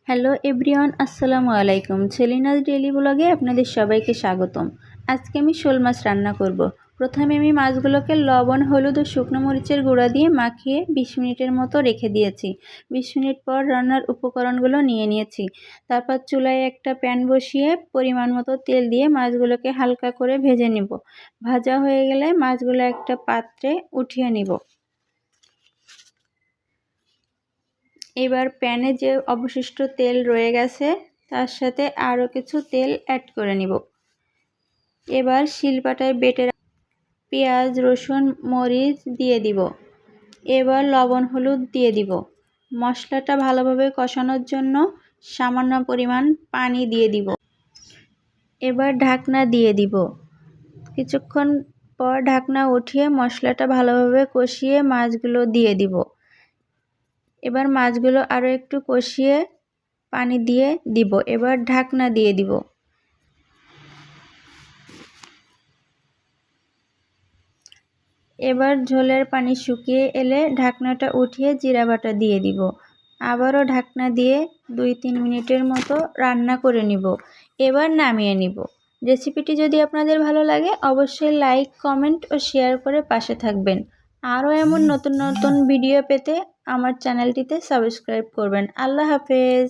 Hello everyone, আসসালামু আলাইকুম। Selina's daily ব্লগে আপনাদের সবাইকে স্বাগতম। আজকে আমি শোল মাছ রান্না করব। প্রথমে আমি মাছগুলোকে লবণ, হলুদ ও শুকনো মরিচের গুঁড়া দিয়ে মাখিয়ে 20 মিনিটের মতো রেখে দিয়েছি। 20 মিনিট পর রান্নার উপকরণগুলো নিয়ে নিয়েছি। তারপর চুলায় একটা প্যান বসিয়ে পরিমাণ মতো তেল দিয়ে মাছগুলোকে হালকা করে ভেজে নিব। ভাজা হয়ে গেলে মাছগুলো একটা পাত্রে উঠিয়ে নিব। এবার প্যানে যে অবশিষ্ট তেল রয়ে গেছে তার সাথে আরও কিছু তেল অ্যাড করে নিব। এবার শিলপাটায় বেটে পেঁয়াজ, রসুন, মরিচ দিয়ে দিব। এবার লবণ, হলুদ দিয়ে দিব। মশলাটা ভালোভাবে কষানোর জন্য সামান্য পরিমাণ পানি দিয়ে দিব। এবার ঢাকনা দিয়ে দিব। কিছুক্ষণ পর ঢাকনা উঠিয়ে মশলাটা ভালোভাবে কষিয়ে মাছগুলো দিয়ে দিব। এবার মাছগুলো আরও একটু কষিয়ে পানি দিয়ে দিব। এবার ঢাকনা দিয়ে দিব। এবার ঝোলের পানি শুকিয়ে এলে ঢাকনাটা উঠিয়ে জিরা বাটা দিয়ে দিব। আবারও ঢাকনা দিয়ে 2-3 মিনিটের মতো রান্না করে নিব। এবার নামিয়ে নিব। রেসিপিটি যদি আপনাদের ভালো লাগে অবশ্যই লাইক, কমেন্ট ও শেয়ার করে পাশে থাকবেন। আরও এমন নতুন নতুন ভিডিও পেতে আমার চ্যানেলটিতে সাবস্ক্রাইব করবেন। আল্লাহ হাফেজ।